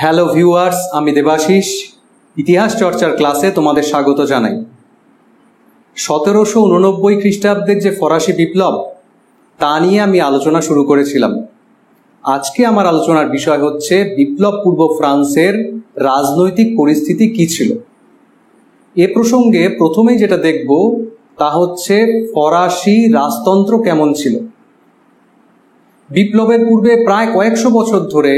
Hello viewers, আমি দেবাশিস ইতিহাস চর্চার ক্লাসে তোমাদের স্বাগত জানাই। 1789 খ্রিস্টাব্দের যে ফরাসি বিপ্লব তা নিয়ে আমি আলোচনা শুরু করেছিলাম। আজকে আমার আলোচনার বিষয় হচ্ছে বিপ্লব পূর্ব ফ্রান্সের রাজনৈতিক পরিস্থিতি কী ছিল। এ প্রসঙ্গে প্রথমেই যেটা দেখব তা হচ্ছে ফরাসি রাজতন্ত্র কেমন ছিল। বিপ্লবের পূর্বে প্রায় কয়েকশো বছর ধরে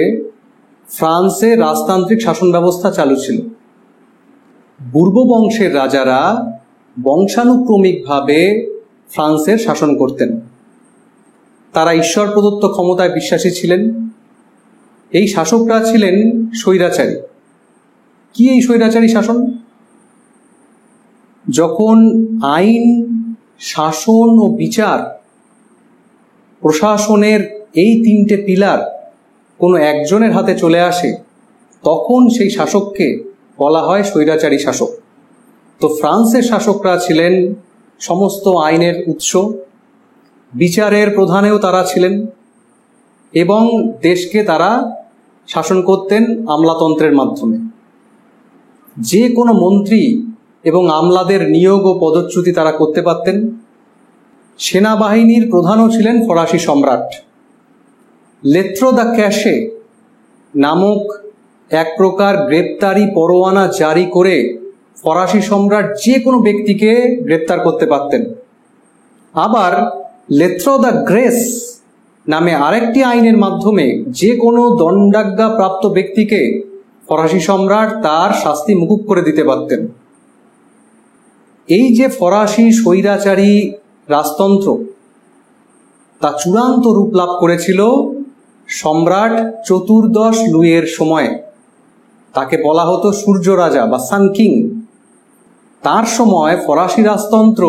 ফ্রান্সে রাজতান্ত্রিক শাসন ব্যবস্থা চালু ছিল। বুর্বো বংশের রাজারা বংশানুক্রমিকভাবে ফ্রান্সের শাসন করতেন। তারা ঈশ্বর প্রদত্ত ক্ষমতায় বিশ্বাসী ছিলেন। এই শাসকরা ছিলেন স্বৈরাচারী। কি এই স্বৈরাচারী শাসন? যখন আইন, শাসন ও বিচার, প্রশাসনের এই তিনটে পিলার কোনো একজনের হাতে চলে আসে, তখন সেই শাসককে বলা হয় স্বৈরাচারী শাসক। তো ফ্রান্সের শাসকরা ছিলেন সমস্ত আইনের উৎস, বিচারের প্রধানেও তারা ছিলেন এবং দেশকে তারা শাসন করতেন আমলাতন্ত্রের মাধ্যমে। যে কোনো মন্ত্রী এবং আমলাদের নিয়োগ ও পদচ্যুতি তারা করতে পারতেন। সেনাবাহিনীর প্রধানও ছিলেন ফরাসি সম্রাট। লেত্র দ্য ক্যাশে নামক এক প্রকার গ্রেপ্তারি পরোয়ানা জারি করে ফরাসি সম্রাট যে কোনো ব্যক্তিকে গ্রেপ্তার করতে পারতেন। আবার লেত্র দ্য গ্রেস নামে আরেকটি আইনের মাধ্যমে যে কোনো দণ্ডাজ্ঞা প্রাপ্ত ব্যক্তিকে ফরাসি সম্রাট তার শাস্তি মুকুব করে দিতে পারতেন। এই যে ফরাসি স্বৈরাচারী রাজতন্ত্র, তা চূড়ান্ত রূপ লাভ করেছিল সম্রাট চতুর্দশ লুইয়ের সময়ে। তাকে বলা হতো সূর্য রাজা বা সান কিং। তার সময় ফরাসি রাজতন্ত্র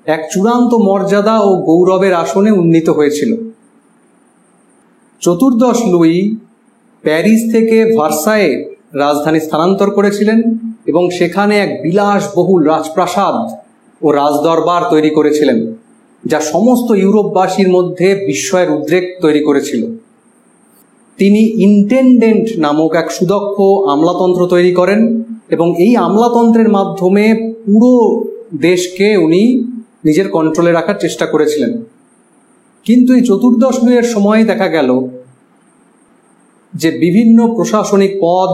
এক চূড়ান্ত মর্যাদা ও গৌরবের আসনে উন্নীত হয়েছিল। চতুর্দশ লুই প্যারিস থেকে ভার্সায়ে রাজধানী স্থানান্তর করেছিলেন এবং সেখানে এক বিলাসবহুল রাজপ্রাসাদ ও রাজদরবার তৈরি করেছিলেন, যা সমস্ত ইউরোপবাসীর মধ্যে বিস্ময়ের উদ্রেক তৈরি করেছিল। তিনি ইন্টেন্ডেন্ট নামক এক সুদক্ষ আমলাতন্ত্র তৈরি করেন এবং এই আমলাতন্ত্রের মাধ্যমে পুরো দেশকে উনি নিজের কন্ট্রোলে রাখার চেষ্টা করেছিলেন। কিন্তু এই চতুর্দশ লুইয়ের সময় দেখা গেল যে বিভিন্ন প্রশাসনিক পদ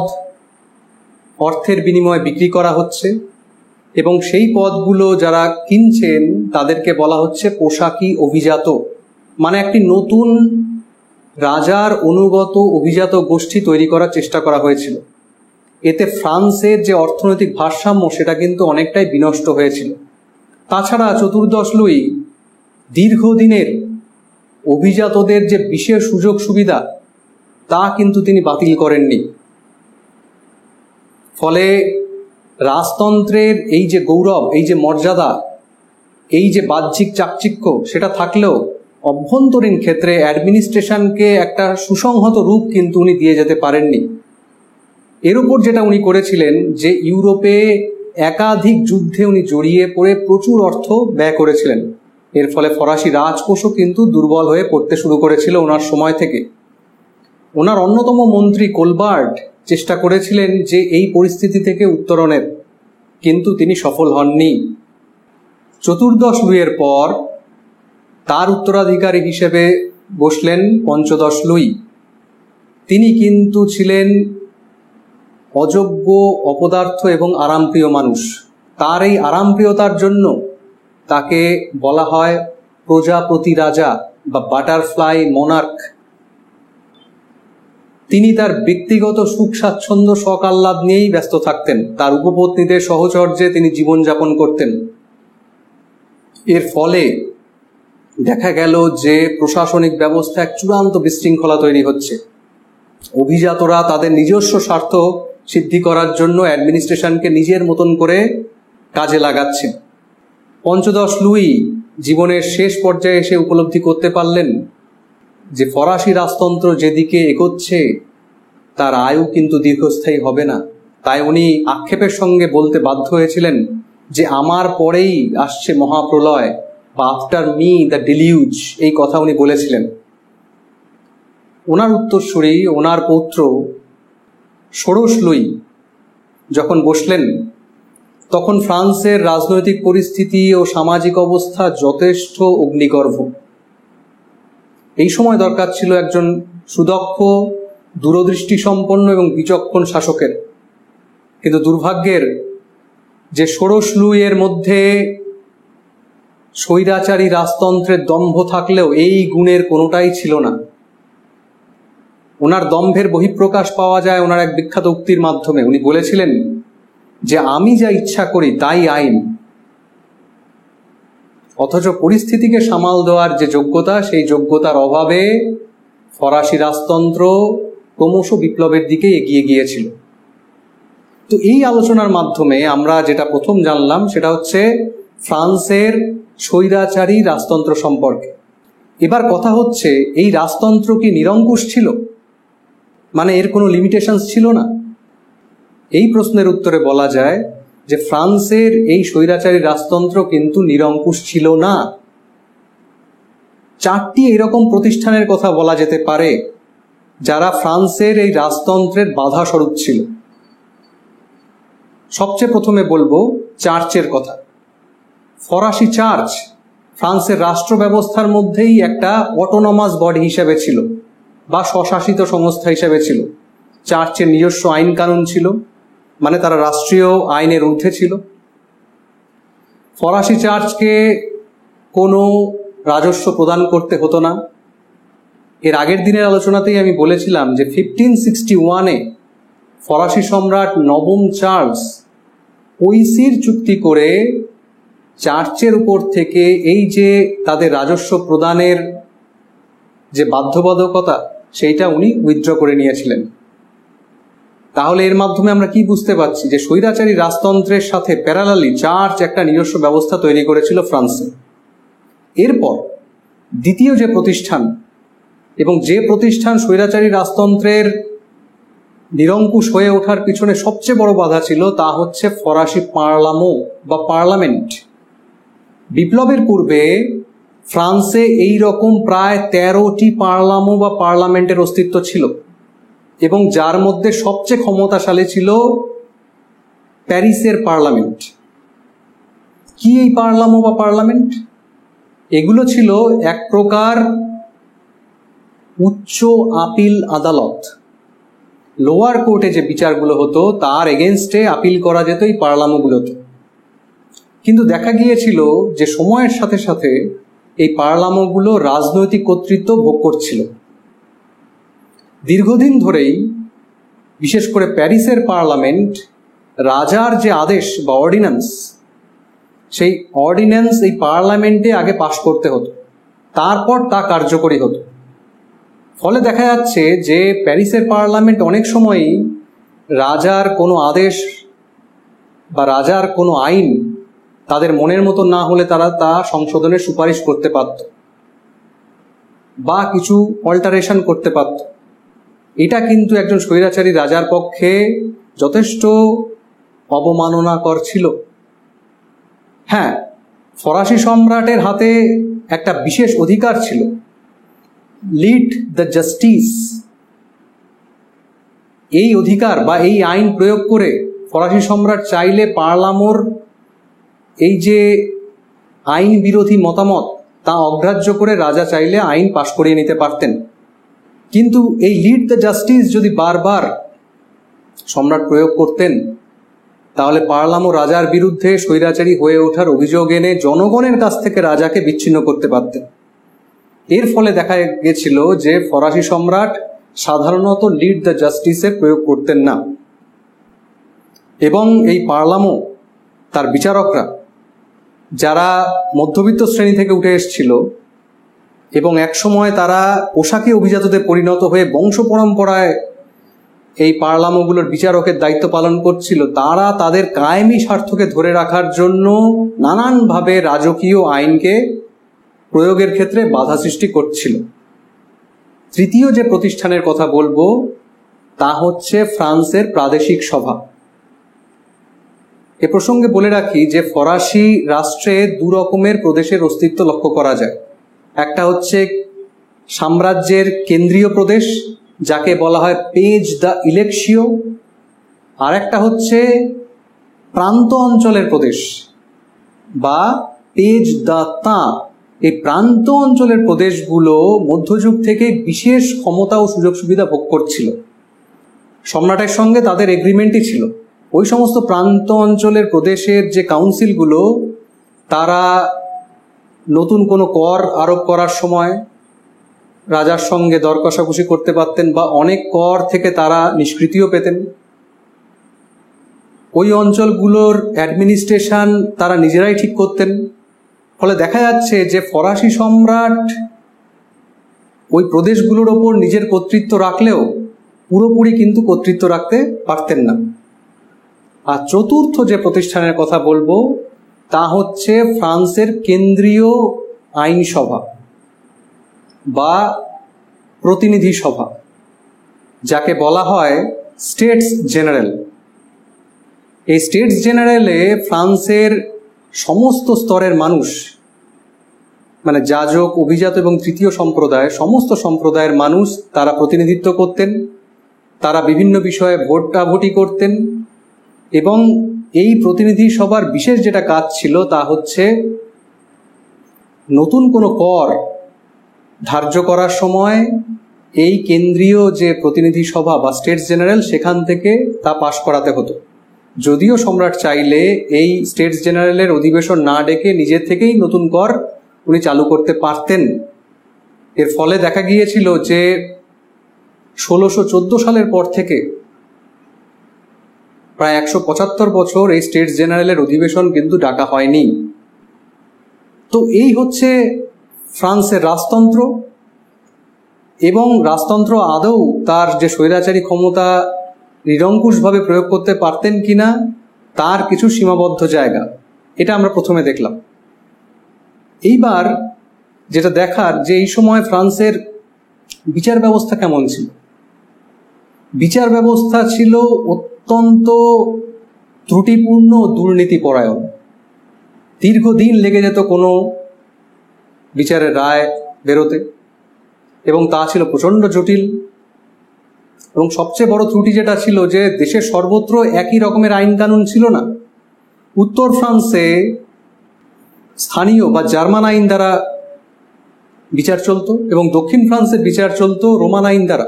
অর্থের বিনিময়ে বিক্রি করা হচ্ছে এবং সেই পদগুলো যারা কিনছেন তাদেরকে বলা হচ্ছে পোশাকি অভিজাত, মানে একটি নতুন রাজার অনুগত অভিজাত গোষ্ঠী তৈরি করার চেষ্টা করা হয়েছিল। এতে ফ্রান্সের যে অর্থনৈতিক ভারসাম্য সেটা কিন্তু অনেকটাই বিনষ্ট হয়েছিল। তাছাড়া চতুর্দশ লুই দীর্ঘদিনের অভিজাতদের যে বিশেষ সুযোগ সুবিধা তা কিন্তু তিনি বাতিল করেননি। ফলে রাজতন্ত্রের এই যে গৌরব, এই যে মর্যাদা, এই যে বাহ্যিক চাকচিক্য সেটা থাকলেও অভ্যন্তরীণ ক্ষেত্রে অ্যাডমিনিস্ট্রেশনকে একটা সুসংহত রূপ কিন্তু উনি দিয়ে যেতে পারেননি। এর উপর যেটা উনি করেছিলেন যে ইউরোপে একাধিক যুদ্ধে উনি জড়িয়ে পড়ে প্রচুর অর্থ ব্যয় করেছিলেন। এর ফলে ফরাসি রাজকোষও কিন্তু দুর্বল হয়ে পড়তে শুরু করেছিল ওনার সময় থেকে। ওনার অন্যতম মন্ত্রী কোলবার্ট চেষ্টা করেছিলেন যে এই পরিস্থিতি থেকে উত্তরণের, কিন্তু তিনি সফল হননি। চতুর্দশ লুইয়ের পর তার উত্তরাধিকারী হিসেবে বসলেন পঞ্চদশ লুই। তিনি কিন্তু ছিলেন অযোগ্য, অপদার্থ এবং আরামপ্রিয় মানুষ। তার এই আরামপ্রিয়তার জন্য তাকে বলা হয় প্রজাপতি রাজা বা বাটারফ্লাই মোনার্ক। তিনি তার ব্যক্তিগত সুখ স্বাচ্ছন্দ্য শখ আহ্লাদ নিয়েই ব্যস্ত থাকতেন। তার উপপত্নীদের সহচর্যে তিনি জীবনযাপন করতেন। এর ফলে দেখা গেল যে প্রশাসনিক ব্যবস্থা এক চূড়ান্ত বিশৃঙ্খলা তৈরি হচ্ছে। অভিজাতরা তাদের নিজস্ব স্বার্থ সিদ্ধি করার জন্য অ্যাডমিনিস্ট্রেশনকে নিজের মতন করে কাজে লাগাচ্ছে। পঞ্চদশ লুই জীবনের শেষ পর্যায়ে এসে উপলব্ধি করতে পারলেন যে ফরাসি রাজতন্ত্র যেদিকে এগোচ্ছে তার আয়ু কিন্তু দীর্ঘস্থায়ী হবে না। তাই উনি আক্ষেপের সঙ্গে বলতে বাধ্য হয়েছিলেন যে আমার পরেই আসছে মহাপ্রলয় বা আফটার মি দ্য ডিলিউজ, এই কথা উনি বলেছিলেন। ওনার উত্তরসূরি, ওনার পৌত্র ষোড়শ লুই যখন বসলেন, তখন ফ্রান্সের রাজনৈতিক পরিস্থিতি ও সামাজিক অবস্থা যথেষ্ট অগ্নিগর্ভ। এই সময় দরকার ছিল একজন সুদক্ষ, দূরদৃষ্টি সম্পন্ন এবং বিচক্ষণ শাসকের। কিন্তু দুর্ভাগ্যের যে ষোড়শ লুইয়ের মধ্যে স্বৈরাচারী রাজতন্ত্রের দম্ভ থাকলেও এই গুণের কোনোটাই ছিল না। ওনার দম্ভের বহিঃপ্রকাশ পাওয়া যায় ওনার এক বিখ্যাত উক্তির মাধ্যমে। উনি বলেছিলেন যে আমি যা ইচ্ছা করি তাই আইন। অথচ পরিস্থিতিকে সামাল দেওয়ার যে যোগ্যতা, সেই যোগ্যতার অভাবে ফরাসি রাজতন্ত্র ক্রমশ বিপ্লবের দিকে এগিয়ে গিয়েছিল। তো এই আলোচনার মাধ্যমে আমরা যেটা প্রথম জানলাম সেটা হচ্ছে ফ্রান্সের স্বৈরাচারী রাজতন্ত্র সম্পর্কে। এবার কথা হচ্ছে, এই রাজতন্ত্র কি নিরঙ্কুশ ছিল? মানে এর কোনো লিমিটেশনস ছিল না? এই প্রশ্নের উত্তরে বলা যায় যে ফ্রান্সের এই স্বৈরাচারী রাজতন্ত্র কিন্তু নিরঙ্কুশ ছিল না। চারটি এরকম প্রতিষ্ঠানের কথা বলা যেতে পারে যারা ফ্রান্সের এই রাজতন্ত্রের বাধা স্বরূপ ছিল। সবচেয়ে প্রথমে বলবো চার্চের কথা। ফরাসি চার্চ ফ্রান্সের রাষ্ট্র ব্যবস্থার মধ্যেই একটা অটোনমাস বডি হিসেবে ছিল বা স্বশাসিত সংস্থা হিসেবে ছিল। চার্চের নিজস্ব আইন কানুন ছিল, মানে তারা রাষ্ট্রীয় আইনের ঊর্ধ্বে ছিল। ফরাসি চার্চকে কোনো রাজস্ব প্রদান করতে হতো না। এর আগের দিনের আলোচনাতেই আমি বলেছিলাম যে 1561-এ ফরাসি সম্রাট নবম চার্লস পৈসির চুক্তি করে চার্চের উপর থেকে এই যে তাদের রাজস্ব প্রদানের যে বাধ্যবাধকতা, সেইটা উনি উইথড্র করে নিয়েছিলেন। তাহলে এর মাধ্যমে আমরা কি বুঝতে পারছি যে স্বৈরাচারী রাজতন্ত্রের সাথে প্যারালালি চার্চ একটা নিজস্ব ব্যবস্থা তৈরি করেছিল ফ্রান্সে। এরপর দ্বিতীয় যে প্রতিষ্ঠান, এবং যে প্রতিষ্ঠান স্বৈরাচারী রাজতন্ত্রের নিরঙ্কুশ হয়ে ওঠার পিছনে সবচেয়ে বড় বাধা ছিল, তা হচ্ছে ফরাসি পার্লামো বা পার্লামেন্ট। বিপ্লবের পূর্বে ফ্রান্সে এই রকম প্রায় 13টি পার্লামো বা পার্লামেন্টের অস্তিত্ব ছিল, এবং যার মধ্যে সবচেয়ে ক্ষমতাশালী ছিল প্যারিসের পার্লামেন্ট। কি এই পার্লামো বা পার্লামেন্ট? এগুলো ছিল এক প্রকার উচ্চ আপিল আদালত। লোয়ার কোর্টে যে বিচারগুলো হতো তার এগেনস্টে আপিল করা যেত এই পার্লামোগুলোতে। কিন্তু দেখা গিয়েছিল যে সময়ের সাথে সাথে এই পার্লামোগুলো রাজনৈতিক কর্তৃত্ব ভোগ করছিল। দীর্ঘদিন ধরেই বিশেষ করে প্যারিসের পার্লামেন্ট রাজার যে আদেশ বা অর্ডিন্যান্স, সেই অর্ডিন্যান্স এই পার্লামেন্টে আগে পাশ করতে হতো, তারপর তা কার্যকরী হতো। ফলে দেখা যাচ্ছে যে প্যারিসের পার্লামেন্ট অনেক সময়ই রাজার কোনো আদেশ বা রাজার কোনো আইন তাদের মনের মতো না হলে তারা তা সংশোধনের সুপারিশ করতে পারত বা কিছু অল্টারেশন করতে পারত। এটা কিন্তু একজন স্বৈরাচারী রাজার পক্ষে যথেষ্ট অবমাননাকর ছিল। হ্যাঁ, ফরাসি সম্রাটের হাতে একটা বিশেষ অধিকার ছিল, লিড দ্য জাস্টিস। এই অধিকার বা এই আইন প্রয়োগ করে ফরাসি সম্রাট চাইলে পার্লামোর এই যে আইন বিরোধী মতামত তা অগ্রাহ্য করে রাজা চাইলে আইন পাশ করিয়ে নিতে পারতেন। কিন্তু এই লিড দ্য জাস্টিস যদি বারবার সম্রাট প্রয়োগ করতেন, তাহলে পার্লামো রাজার বিরুদ্ধে স্বৈরাচারী হয়ে ওঠার অভিযোগ এনে জনগণের কাছ থেকে রাজাকে বিচ্ছিন্ন করতে পারতেন। এর ফলে দেখা গেছিল যে ফরাসি সম্রাট সাধারণত লিড দ্য জাস্টিসের প্রয়োগ করতেন না, এবং এই পার্লামো তার বিচারকরা যারা মধ্যবিত্ত শ্রেণী থেকে উঠে এসেছিল এবং একসময় তারা পোশাকি অভিজাততে পরিণত হয়ে বংশ পরম্পরায় এই পার্লামোগুলোর বিচারকের দায়িত্ব পালন করছিল, তারা তাদের কায়েমি স্বার্থকে ধরে রাখার জন্য নানানভাবে রাজকীয় আইনকে প্রয়োগের ক্ষেত্রে বাধা সৃষ্টি করছিল। তৃতীয় যে প্রতিষ্ঠানের কথা বলবো তা হচ্ছে ফ্রান্সের প্রাদেশিক সভা। এ প্রসঙ্গে বলে রাখি যে ফরাসি রাষ্ট্রে দু রকমের প্রদেশের অস্তিত্ব লক্ষ্য করা যায়। একটা হচ্ছে সাম্রাজ্যের কেন্দ্রীয় প্রদেশ, যাকে বলা হয় পেজ দ্য ইলেকশিও, আর একটা হচ্ছে প্রান্ত অঞ্চলের প্রদেশ বা পেজ দাতা। এই প্রান্ত অঞ্চলের প্রদেশগুলো মধ্যযুগ থেকে বিশেষ ক্ষমতা ও সুযোগ সুবিধা ভোগ করছিল। সম্রাটের সঙ্গে তাদের এগ্রিমেন্টই ছিল। ওই সমস্ত প্রান্ত অঞ্চলের প্রদেশের যে কাউন্সিলগুলো, তারা নতুন কোনো কর আরোপ করার সময় রাজার সঙ্গে দর কষাকষি করতে পারতেন বা অনেক কর থেকে তারা নিষ্কৃতিও পেতেন। ওই অঞ্চলগুলোর অ্যাডমিনিস্ট্রেশন তারা নিজেরাই ঠিক করতেন। ফলে দেখা যাচ্ছে যে ফরাসি সম্রাট ওই প্রদেশগুলোর ওপর নিজের কর্তৃত্ব রাখলেও পুরোপুরি কিন্তু কর্তৃত্ব রাখতে পারতেন না। আর চতুর্থ যে প্রতিষ্ঠানের কথা বলবো তা হচ্ছে ফ্রান্সের কেন্দ্রীয় আইনসভা বা প্রতিনিধি সভা, যাকে বলা হয় স্টেটস জেনারেল। এই স্টেটস জেনারেলে ফ্রান্সের সমস্ত স্তরের মানুষ, মানে যাজক, অভিজাত এবং তৃতীয় সম্প্রদায়, সমস্ত সম্প্রদায়ের মানুষ তারা প্রতিনিধিত্ব করতেন। তারা বিভিন্ন বিষয়ে ভোটাভুটি করতেন এবং এই প্রতিনিধি সভার বিশেষ যেটা কাজ ছিল তা হচ্ছে নতুন কোনো কর ধার্য করার সময় এই কেন্দ্রীয় যে প্রতিনিধি সভা বা স্টেটস জেনারেল সেখান থেকে তা পাশ করাতে হতো। যদিও সম্রাট চাইলে এই স্টেটস জেনারেলের অধিবেশন না ডেকে নিজের থেকেই নতুন কর উনি চালু করতে পারতেন। এর ফলে দেখা গিয়েছিল যে 1614 সালের পর থেকে প্রায় 175 বছর এই স্টেটস জেনারেলের অধিবেশন কিন্তু ডাকা হয়নি। তো এই হচ্ছে ফ্রান্সের রাজতন্ত্র। এবং রাজতন্ত্র আদৌ তার যে স্বৈরাচারী ক্ষমতা নিরঙ্কুশভাবে প্রয়োগ করতে পারতেন কিনা তার কিছু সীমাবদ্ধ জায়গা, এটা আমরা প্রথমে দেখলাম। এইবার যেটা দেখার যে এই সময় ফ্রান্সের বিচার ব্যবস্থা কেমন ছিল। বিচার ব্যবস্থা ছিল অত্যন্ত ত্রুটিপূর্ণ, দুর্নীতিপরায়ণ। দীর্ঘদিন লেগে যেত কোনো বিচারের রায় বেরোতে এবং তা ছিল প্রচণ্ড জটিল। এবং সবচেয়ে বড় ত্রুটি যেটা ছিল যে দেশের সর্বত্র একই রকমের আইন কানুন ছিল না। উত্তর ফ্রান্সে স্থানীয় বা জার্মান আইন দ্বারা বিচার চলত এবং দক্ষিণ ফ্রান্সে বিচার চলত রোমান আইন দ্বারা।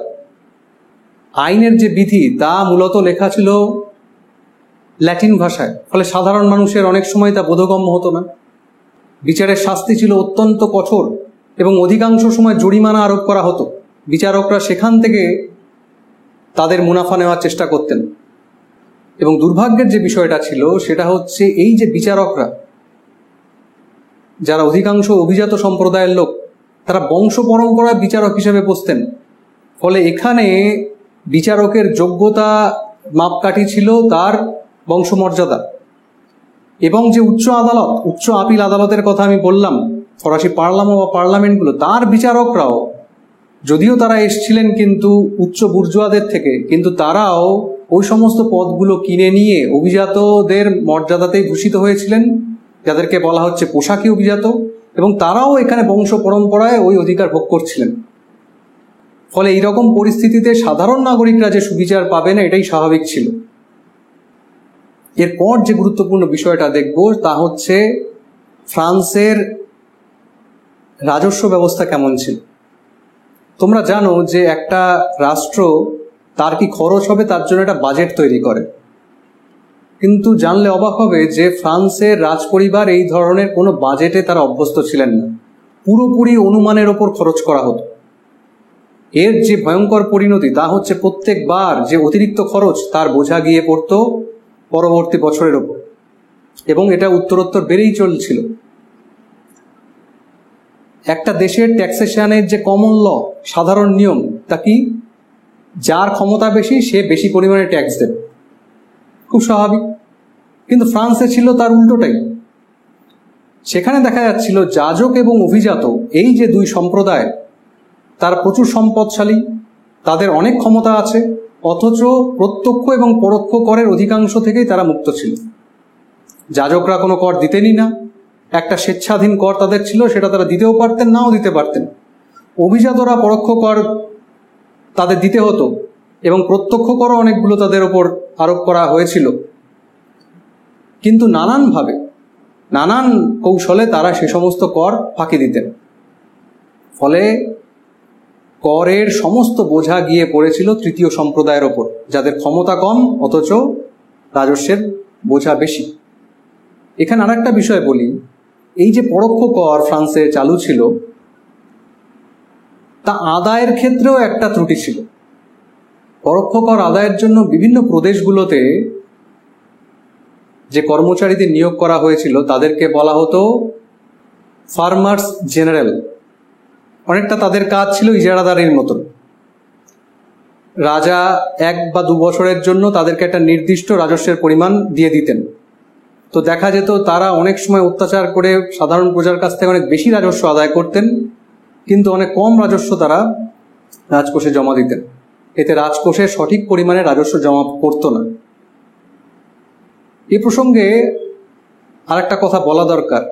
আইনের যে বিধি তা মূলত লেখা ছিল ল্যাটিন ভাষায়, ফলে সাধারণ মানুষের অনেক সময় তা বোধগম্য হতো না। বিচারের শাস্তি ছিল অত্যন্ত কঠোর এবং অধিকাংশ সময় জরিমানা আরোপ করা হতো। বিচারকরা সেখান থেকে তাদের মুনাফা নেওয়ার চেষ্টা করতেন। এবং দুর্ভাগ্যের যে বিষয়টা ছিল সেটা হচ্ছে এই যে বিচারকরা, যারা অধিকাংশ অভিজাত সম্প্রদায়ের লোক, তারা বংশ পরম্পরায় বিচারক হিসেবে বসতেন। ফলে এখানে বিচারকের যোগ্যতা মাপকাঠি ছিল তার বংশমর্যাদা। এবং যে উচ্চ আদালত, উচ্চ আপিল আদালতের কথা আমি বললাম, ফরাসি পার্লামেন্ট বা পার্লামেন্টগুলো, তার বিচারকরাও যদিও তারা এসছিলেন কিন্তু উচ্চ বুর্জোয়াদের থেকে, কিন্তু তারাও ওই সমস্ত পদগুলো কিনে নিয়ে অভিজাতদের মর্যাদাতেই ভূষিত হয়েছিলেন, যাদেরকে বলা হচ্ছে পোশাকি অভিজাত, এবং তারাও এখানে বংশ পরম্পরায় ওই অধিকার ভোগ করছিলেন। ফলে এইরকম পরিস্থিতিতে সাধারণ নাগরিকরা যে সুবিচার পাবে না এটাই স্বাভাবিক ছিল। এরপর যে গুরুত্বপূর্ণ বিষয়টা দেখব তা হচ্ছে ফ্রান্সের রাজস্ব ব্যবস্থা কেমন ছিল। তোমরা জানো যে একটা রাষ্ট্র তার কি খরচ হবে তার জন্য একটা বাজেট তৈরি করে, কিন্তু জানলে অবাক হবে যে ফ্রান্সের রাজপরিবার এই ধরনের কোনো বাজেটে তারা অভ্যস্ত ছিলেন না। পুরোপুরি অনুমানের ওপর খরচ করা হতো। এর যে ভয়ঙ্কর পরিণতি তা হচ্ছে প্রত্যেকবার যে অতিরিক্ত খরচ তার বোঝা গিয়ে পড়তো পরবর্তী বছরের ওপর, এবং এটা উত্তরোত্তর বেড়েই চলছিল। একটা দেশের ট্যাক্সেশনের যে কমন ল, সাধারণ নিয়ম, তা কি, যার ক্ষমতা বেশি সে বেশি পরিমাণে ট্যাক্স দেবে, খুব স্বাভাবিক। কিন্তু ফ্রান্সে ছিল তার উল্টোটাই। সেখানে দেখা যাচ্ছিল যাজক এবং অভিজাত এই যে দুই সম্প্রদায়, তারা প্রচুর সম্পদশালী, তাদের অনেক ক্ষমতা আছে, অথচ প্রত্যক্ষ এবং পরোক্ষ করের অধিকাংশ থেকেই তারা মুক্ত ছিল। যাজকরা কোনো কর দিতেনই না, একটা স্বেচ্ছাধীন কর তাদের ছিল, সেটা তারা দিতেও পারতেন, নাও দিতে পারতেন। অভিজাতরা পরোক্ষ কর তাদের দিতে হতো এবং প্রত্যক্ষ করও অনেকগুলো তাদের ওপর আরোপ করা হয়েছিল। কিন্তু নানানভাবে, নানান কৌশলে তারা সে সমস্ত কর ফাঁকি দিতেন। ফলে করের সমস্ত বোঝা গিয়ে পড়েছিল তৃতীয় সম্প্রদায়ের ওপর, যাদের ক্ষমতা কম অথচ রাজস্বের বোঝা বেশি। এখানে আরেকটা বিষয় বলি, এই যে পরোক্ষ কর ফ্রান্সে চালু ছিল, তা আদায়ের ক্ষেত্রেও একটা ত্রুটি ছিল। পরোক্ষ কর আদায়ের জন্য বিভিন্ন প্রদেশগুলোতে যে কর্মচারীদের নিয়োগ করা হয়েছিল তাদেরকে বলা হতো ফার্মার্স জেনারেল। অনেকটা তাদের কাজ ছিল ইজারাদারের মতন। রাজা 1 বা 2 বছরের জন্য তাদেরকে একটা নির্দিষ্ট রাজস্বের পরিমাণ দিয়ে দিতেন। তো দেখা যেত তারা অনেক সময় অত্যাচার করে সাধারণ প্রজার কাছ থেকে অনেক বেশি রাজস্ব আদায় করতেন, কিন্তু অনেক কম রাজস্ব তারা রাজকোষে জমা দিতেন। এতে রাজকোষে সঠিক পরিমাণে রাজস্ব জমা পড়তো না। এই প্রসঙ্গে আরেকটা কথা বলা দরকার,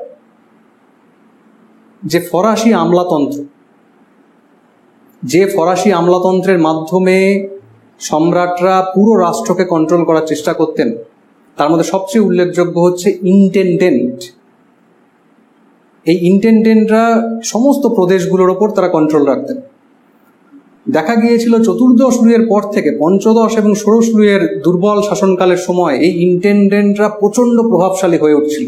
যে ফরাসি আমলাতন্ত্র, যে ফরাসি আমলাতন্ত্রের মাধ্যমে সম্রাটরা পুরো রাষ্ট্রকে কন্ট্রোল করার চেষ্টা করতেন, তার মধ্যে সবচেয়ে উল্লেখযোগ্য হচ্ছে ইন্টেন্ডেন্ট। এই ইন্টেন্ডেন্টরা সমস্ত প্রদেশগুলোর ওপর তারা কন্ট্রোল রাখতেন। দেখা গিয়েছিল চতুর্দশ লুইয়ের পর থেকে পঞ্চদশ এবং ষোড়শ লুইয়ের দুর্বল শাসনকালের সময় এই ইন্টেন্ডেন্টরা প্রচণ্ড প্রভাবশালী হয়ে উঠছিল,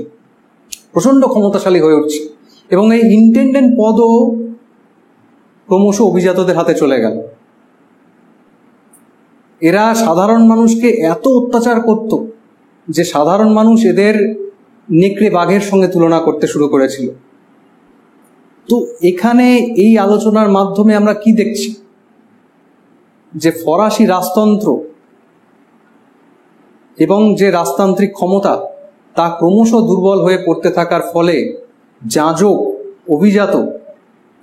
প্রচণ্ড ক্ষমতাশালী হয়ে উঠছিল, এবং এই ইন্টেন্ডেন্ট পদও ক্রমশ অভিজাতদের হাতে চলে গেল। এরা সাধারণ মানুষকে এত অত্যাচার করত যে সাধারণ মানুষ এদের নেকড়ে বাঘের সঙ্গে তুলনা করতে শুরু করেছিল। তো এখানে এই আলোচনার মাধ্যমে আমরা কি দেখছি, যে ফরাসি রাজতন্ত্র এবং যে রাজতান্ত্রিক ক্ষমতা তা ক্রমশ দুর্বল হয়ে পড়তে থাকার ফলে যাজক, অভিজাত,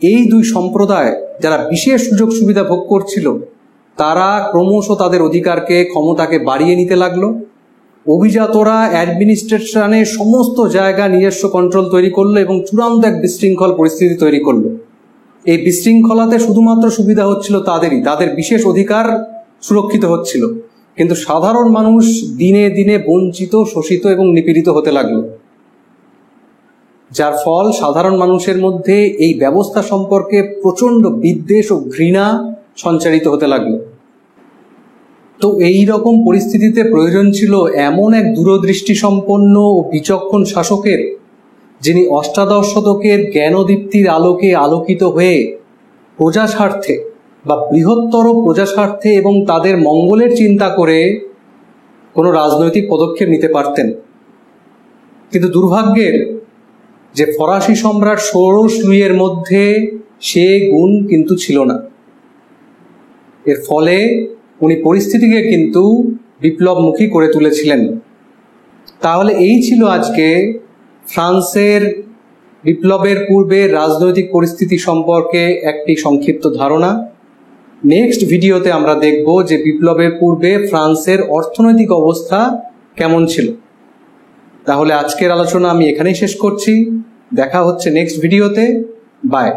এই 2 সম্প্রদায় যারা বিশেষ সুযোগ সুবিধা ভোগ করছিল, তারা ক্রমশ তাদের অধিকারকে, ক্ষমতাকে বাড়িয়ে নিতে লাগলো। অভিজাতরা অ্যাডমিনিস্ট্রেশনে সমস্ত জায়গা নিজস্ব কন্ট্রোল তৈরি করলো এবং চূড়ান্ত এক বিশৃঙ্খল পরিস্থিতি তৈরি করলো। এই বিশৃঙ্খলাতে শুধুমাত্র সুবিধা হচ্ছিল তাদেরই, তাদের বিশেষ অধিকার সুরক্ষিত হচ্ছিল, কিন্তু সাধারণ মানুষ দিনে দিনে বঞ্চিত, শোষিত এবং নিপীড়িত হতে লাগলো, যার ফল সাধারণ মানুষের মধ্যে এই ব্যবস্থা সম্পর্কে প্রচণ্ড বিদ্বেষ ও ঘৃণা সঞ্চারিত হতে লাগলো। তো এই রকম পরিস্থিতিতে প্রয়োজন ছিল এমন এক দূরদৃষ্টি সম্পন্ন ও বিচক্ষণ শাসকের, যিনি অষ্টাদশ শতকের জ্ঞানদীপ্তির আলোকে আলোকিত হয়ে প্রজাস্বার্থে বা বৃহত্তর প্রজাস্বার্থে এবং তাদের মঙ্গলের চিন্তা করে কোনো রাজনৈতিক পদক্ষেপ নিতে পারতেন। কিন্তু দুর্ভাগ্যের যে ফরাসি সম্রাট ষোড়শ লুইয়ের মধ্যে সে গুণ কিন্তু ছিল না। এর ফলে উনি পরিস্থিতিকে কিন্তু বিপ্লবমুখী করে তুলেছিলেন। তাহলে এই ছিল আজকে ফ্রান্সের বিপ্লবের পূর্বে রাজনৈতিক পরিস্থিতি সম্পর্কে একটি সংক্ষিপ্ত ধারণা। নেক্সট ভিডিওতে আমরা দেখব যে বিপ্লবের পূর্বে ফ্রান্সের অর্থনৈতিক অবস্থা কেমন ছিল। তাহলে আজকের আলোচনা আমি এখানেই শেষ করছি। দেখা হচ্ছে নেক্সট ভিডিওতে। বাই।